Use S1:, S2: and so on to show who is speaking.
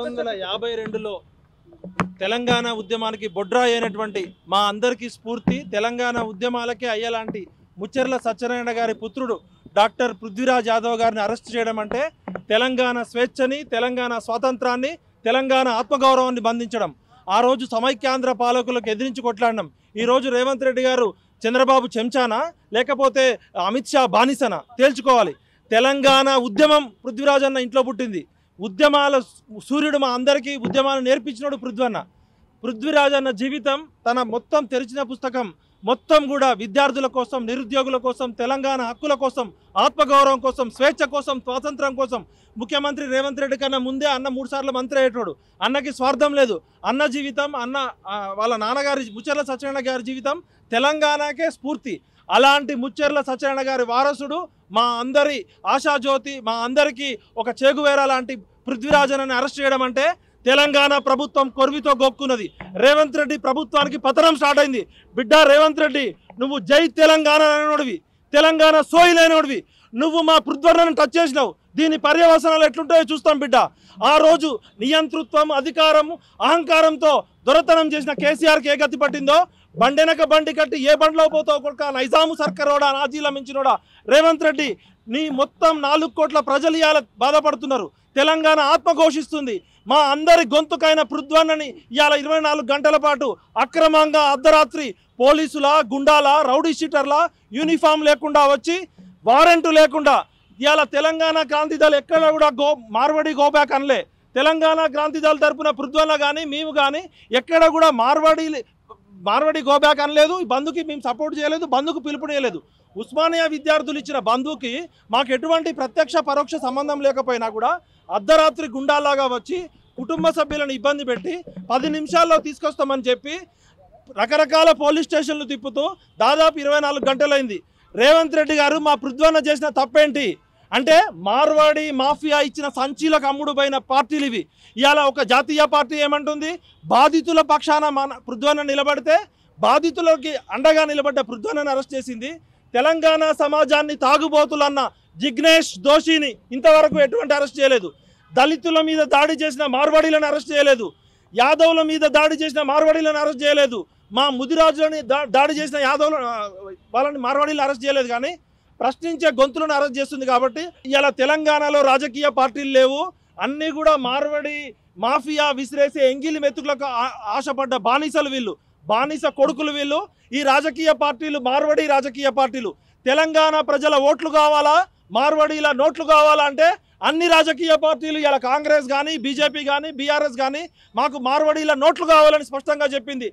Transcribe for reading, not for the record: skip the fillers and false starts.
S1: 1952లో తెలంగాణ ఉద్యమానికి బొడ్రా అయినటువంటి మా అందరికీ స్ఫూర్తి తెలంగాణ ఉద్యమాలకే అయ్యేలాంటి ముచ్చెర్ల సత్యనారాయణ గారి పుత్రుడు డాక్టర్ పృథ్వీరాజ్ యాదవ్ గారిని అరెస్ట్ చేయడం అంటే తెలంగాణ స్వేచ్ఛని, తెలంగాణ స్వాతంత్రాన్ని, తెలంగాణ ఆత్మగౌరవాన్ని బంధించడం. ఆ రోజు సమైక్యాంధ్ర పాలకులకు ఎదిరించి కొట్లాడడం. ఈరోజు రేవంత్ రెడ్డి గారు చంద్రబాబు చెంచానా లేకపోతే అమిత్ షా బానిసనా తేల్చుకోవాలి. తెలంగాణ ఉద్యమం పృథ్వీరాజ్ అన్న ఇంట్లో పుట్టింది. ఉద్యమాల సూర్యుడు మా అందరికీ ఉద్యమాలు నేర్పించినాడు పృథ్వీరాజ్ అన్న జీవితం తన మొత్తం తెరిచిన పుస్తకం మొత్తం కూడా విద్యార్థుల కోసం, నిరుద్యోగుల కోసం, తెలంగాణ హక్కుల కోసం, ఆత్మగౌరవం కోసం, స్వేచ్ఛ కోసం, స్వాతంత్రం కోసం. ముఖ్యమంత్రి రేవంత్ రెడ్డి కన్నా ముందే అన్న 3 సార్లు మంత్రి అయ్యేటోడు. అన్నకి స్వార్థం లేదు. అన్న జీవితం, అన్న వాళ్ళ నాన్నగారి ముచ్చెర్ల సత్యనారాయణ గారి జీవితం తెలంగాణకే స్ఫూర్తి. అలాంటి ముచ్చెర్ల సత్యనారాయణ గారి వారసుడు మా అందరి ఆశాజ్యోతి, మా అందరికీ ఒక చేగువేరా లాంటి పృథ్వీరాజన్ అరెస్ట్ చేయడం అంటే తెలంగాణ ప్రభుత్వం కొర్వితో గొక్కున్నది. రేవంత్ రెడ్డి ప్రభుత్వానికి పతనం స్టార్ట్ అయింది. బిడ్డ రేవంత్ రెడ్డి, నువ్వు జై తెలంగాణ అనేనోడివి, తెలంగాణ సోయిలైనోడివి. నువ్వు మా పృథ్వీరాజన్ టచ్ చేసినావు. దీని పర్యవసనాలు ఎట్లుంటాయో చూస్తాం బిడ్డ. ఆ రోజు నియంతృత్వం, అధికారం, అహంకారంతో దొరతనం చేసిన కేసీఆర్కి ఏ గతి పట్టిందో, బండెనక బండి కట్టి ఏ బండిలో పోతావు కొడుక, నైజాము సర్కారోడా, నాజీల మించినోడా. రేవంత్ రెడ్డి, నీ మొత్తం 4 కోట్ల ప్రజలు ఇవాళ బాధపడుతున్నారు. తెలంగాణ ఆత్మఘోషిస్తుంది. మా అందరి గొంతుకైన పృథ్వన్నని ఇవాళ 24 గంటల పాటు అక్రమంగా అర్ధరాత్రి పోలీసుల, గుండాల, రౌడీ షీటర్ల యూనిఫామ్ లేకుండా వచ్చి, వారెంటు లేకుండా ఇవాళ తెలంగాణ క్రాంతిదళ్ ఎక్కడ కూడా మార్వడి గోబ్యాక్ అనలే. తెలంగాణ క్రాంతిదళ్ తరపున పృథ్వన్న కానీ మేము కానీ ఎక్కడ కూడా మార్వడి గోబ్యాక్ అనలేదు. బంధుకి మేము సపోర్ట్ చేయలేదు, బంధుకు పిలుపునేయలేదు. ఉస్మానియా విద్యార్థులు ఇచ్చిన బంధుకి మాకు ఎటువంటి ప్రత్యక్ష పరోక్ష సంబంధం లేకపోయినా కూడా అర్ధరాత్రి గుండాలాగా వచ్చి కుటుంబ సభ్యులను ఇబ్బంది పెట్టి 10 నిమిషాల్లో తీసుకొస్తామని చెప్పి రకరకాల పోలీస్ స్టేషన్లు తిప్పుతూ దాదాపు 24 గంటలైంది. రేవంత్ రెడ్డి గారు మా పృథ్వన్న చేసిన తప్పేంటి అంటే, మార్వాడి మాఫియా ఇచ్చిన సంచీలకు అమ్ముడు పోయిన పార్టీలు ఇవి. ఇవాళ ఒక జాతీయ పార్టీ ఏమంటుంది, బాధితుల పక్షాన పృథ్వన్న నిలబడితే బాధితులకి అండగా నిలబడ్డ పృథ్వన్నను అరెస్ట్ చేసింది. తెలంగాణ సమాజాన్ని తాగుబోతులన్న జిగ్నేష్ దోషిని ఇంతవరకు ఎటువంటి అరెస్ట్ చేయలేదు. దళితుల మీద దాడి చేసిన మార్వాడీలను అరెస్ట్ చేయలేదు. యాదవుల మీద దాడి చేసిన మార్వాడీలను అరెస్ట్ చేయలేదు. మా ముదిరాజులని దాడి చేసిన వాళ్ళని మార్వాడీలను అరెస్ట్ చేయలేదు. కానీ ప్రశ్నించే గొంతులను అరెస్ట్ చేస్తుంది. కాబట్టి ఇలా తెలంగాణలో రాజకీయ పార్టీలు లేవు. అన్నీ కూడా మార్వాడి మాఫియా విసిరేసే ఎంగిలి మెతుకులకు ఆశపడ్డ బానిసలు వీళ్ళు, బానిస కొడుకులు వీళ్ళు. ఈ రాజకీయ పార్టీలు మార్వాడి రాజకీయ పార్టీలు. తెలంగాణ ప్రజల ఓట్లు కావాలా, మార్వాడీల నోట్లు కావాలా అంటే అన్ని రాజకీయ పార్టీలు, ఇలా కాంగ్రెస్ కానీ, బీజేపీ కానీ, బీఆర్ఎస్ కానీ మాకు మార్వాడీల నోట్లు కావాలని స్పష్టంగా చెప్పింది.